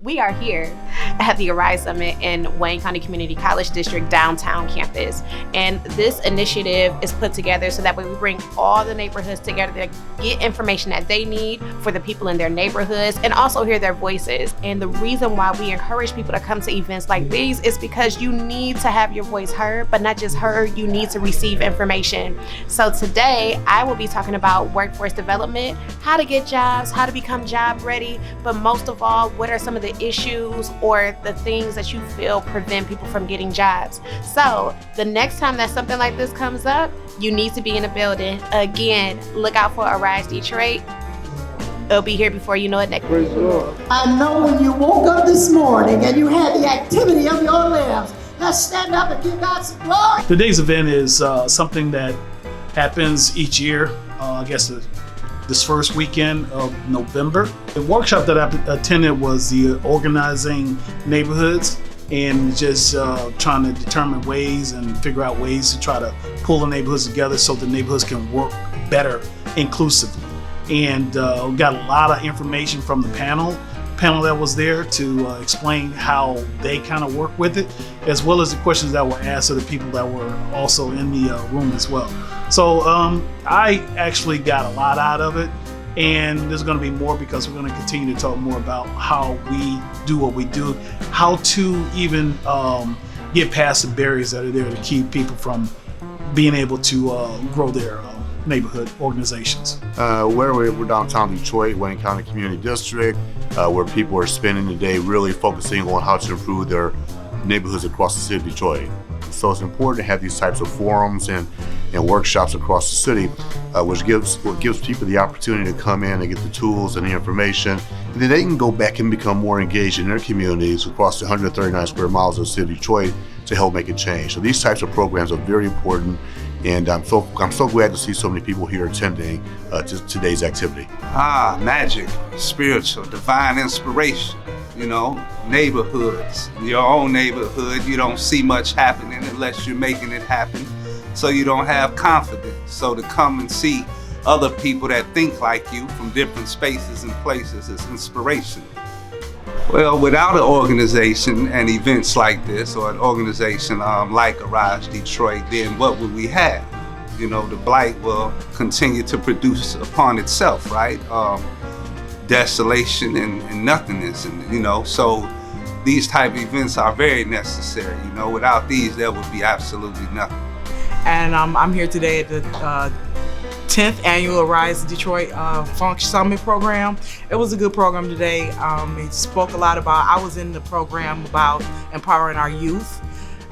We are here at the Arise Summit in Wayne County Community College District downtown campus. And this initiative is put together so that way we bring all the neighborhoods together to get information that they need for the people in their neighborhoods and also hear their voices. And the reason why we encourage people to come to events like these is because you need to have your voice heard, but not just heard, you need to receive information. So today I will be talking about workforce development, how to get jobs, how to become job ready, but most of all, what are some of the issues or the things that you feel prevent people from getting jobs. So the next time that something like this comes up, you need to be in the building. Again, look out for Arise Detroit. It'll be here before you know it next week. I know when you woke up this morning and you had the activity of your limbs. Let's stand up and give God some glory. Today's event is something that happens each year, I guess this first weekend of November. The workshop that I attended was the organizing neighborhoods and just trying to determine ways and figure out ways to try to pull the neighborhoods together so the neighborhoods can work better inclusively. And we got a lot of information from the panel that was there to explain how they kind of work with it, as well as the questions that were asked of the people that were also in the room as well. So I actually got a lot out of it, and there's going to be more because we're going to continue to talk more about how we do what we do, how to even get past the barriers that are there to keep people from being able to grow their neighborhood organizations. We're downtown Detroit, Wayne County Community District, where people are spending the day really focusing on how to improve their neighborhoods across the city of Detroit. So it's important to have these types of forums and workshops across the city, which gives people the opportunity to come in and get the tools and the information, and then they can go back and become more engaged in their communities across the 139 square miles of the city of Detroit to help make a change. So these types of programs are very important, and I'm so glad to see so many people here attending today's activity. Magic, spiritual, divine inspiration. You know, neighborhoods, your own neighborhood, you don't see much happening unless you're making it happen. So you don't have confidence. So to come and see other people that think like you from different spaces and places is inspiration. Well, without an organization and events like this, or an organization like Arise Detroit, then what would we have? You know, the blight will continue to produce upon itself, right? Desolation and nothingness, and so these type of events are very necessary. Without these, there would be absolutely nothing. And I'm here today at the 10th annual Arise Detroit Funk Summit program. It was a good program today. It spoke a lot about, I was in the program about empowering our youth.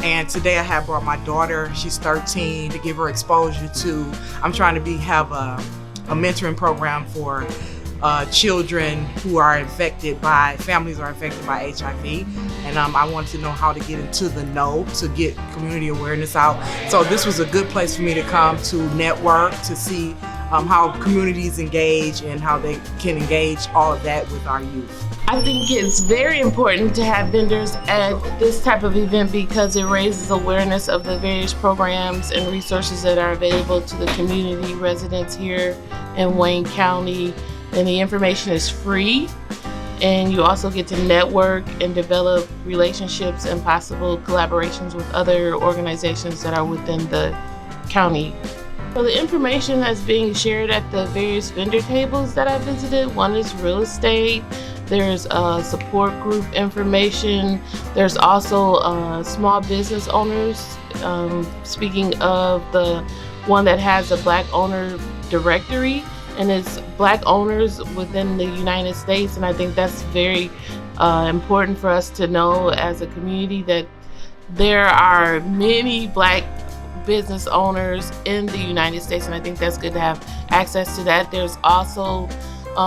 And today I have brought my daughter, she's 13, to give her exposure to, I'm trying to have a mentoring program for children who are families are infected by HIV. And I wanted to know how to get into the know to get community awareness out. So this was a good place for me to come to network, to see how communities engage and how they can engage all of that with our youth. I think it's very important to have vendors at this type of event because it raises awareness of the various programs and resources that are available to the community residents here in Wayne County. And the information is free, and you also get to network and develop relationships and possible collaborations with other organizations that are within the county. So the information that's being shared at the various vendor tables that I visited, one is real estate, there's support group information, there's also small business owners. Speaking of the one that has a Black owner directory, and it's Black owners within the United States, and I think that's very important for us to know as a community that there are many Black business owners in the United States, and I think that's good to have access to that. There's also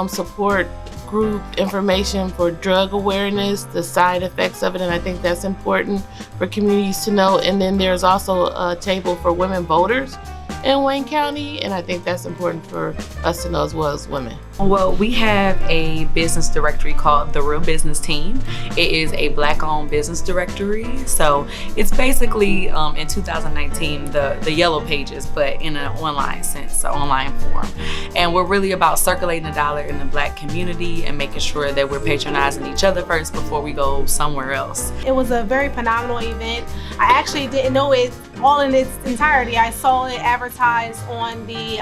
support group information for drug awareness, the side effects of it, and I think that's important for communities to know. And then there's also a table for women voters in Wayne County, and I think that's important for us to know as well as women. Well, we have a business directory called The Real Business Team. It is a Black-owned business directory. So it's basically, in 2019, the Yellow Pages, but in an online sense, so online form. And we're really about circulating the dollar in the Black community and making sure that we're patronizing each other first before we go somewhere else. It was a very phenomenal event. I actually didn't know it all in its entirety. I saw it advertised on the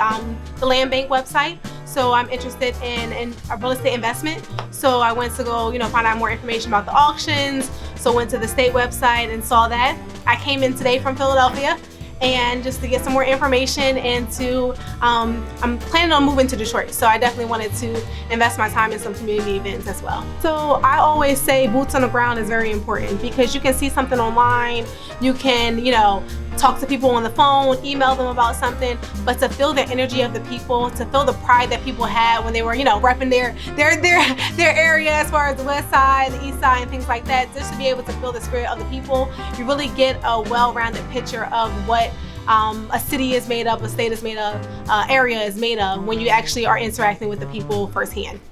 Land Bank website. So I'm interested in a real estate investment. So I went to go, find out more information about the auctions. So went to the state website and saw that. I came in today from Philadelphia and just to get some more information and I'm planning on moving to Detroit. So I definitely wanted to invest my time in some community events as well. So I always say boots on the ground is very important because you can see something online, you can, talk to people on the phone, email them about something, but to feel the energy of the people, to feel the pride that people had when they were, repping their area as far as the west side, the east side, and things like that, just to be able to feel the spirit of the people, you really get a well-rounded picture of what a city is made of, a state is made of, area is made of when you actually are interacting with the people firsthand.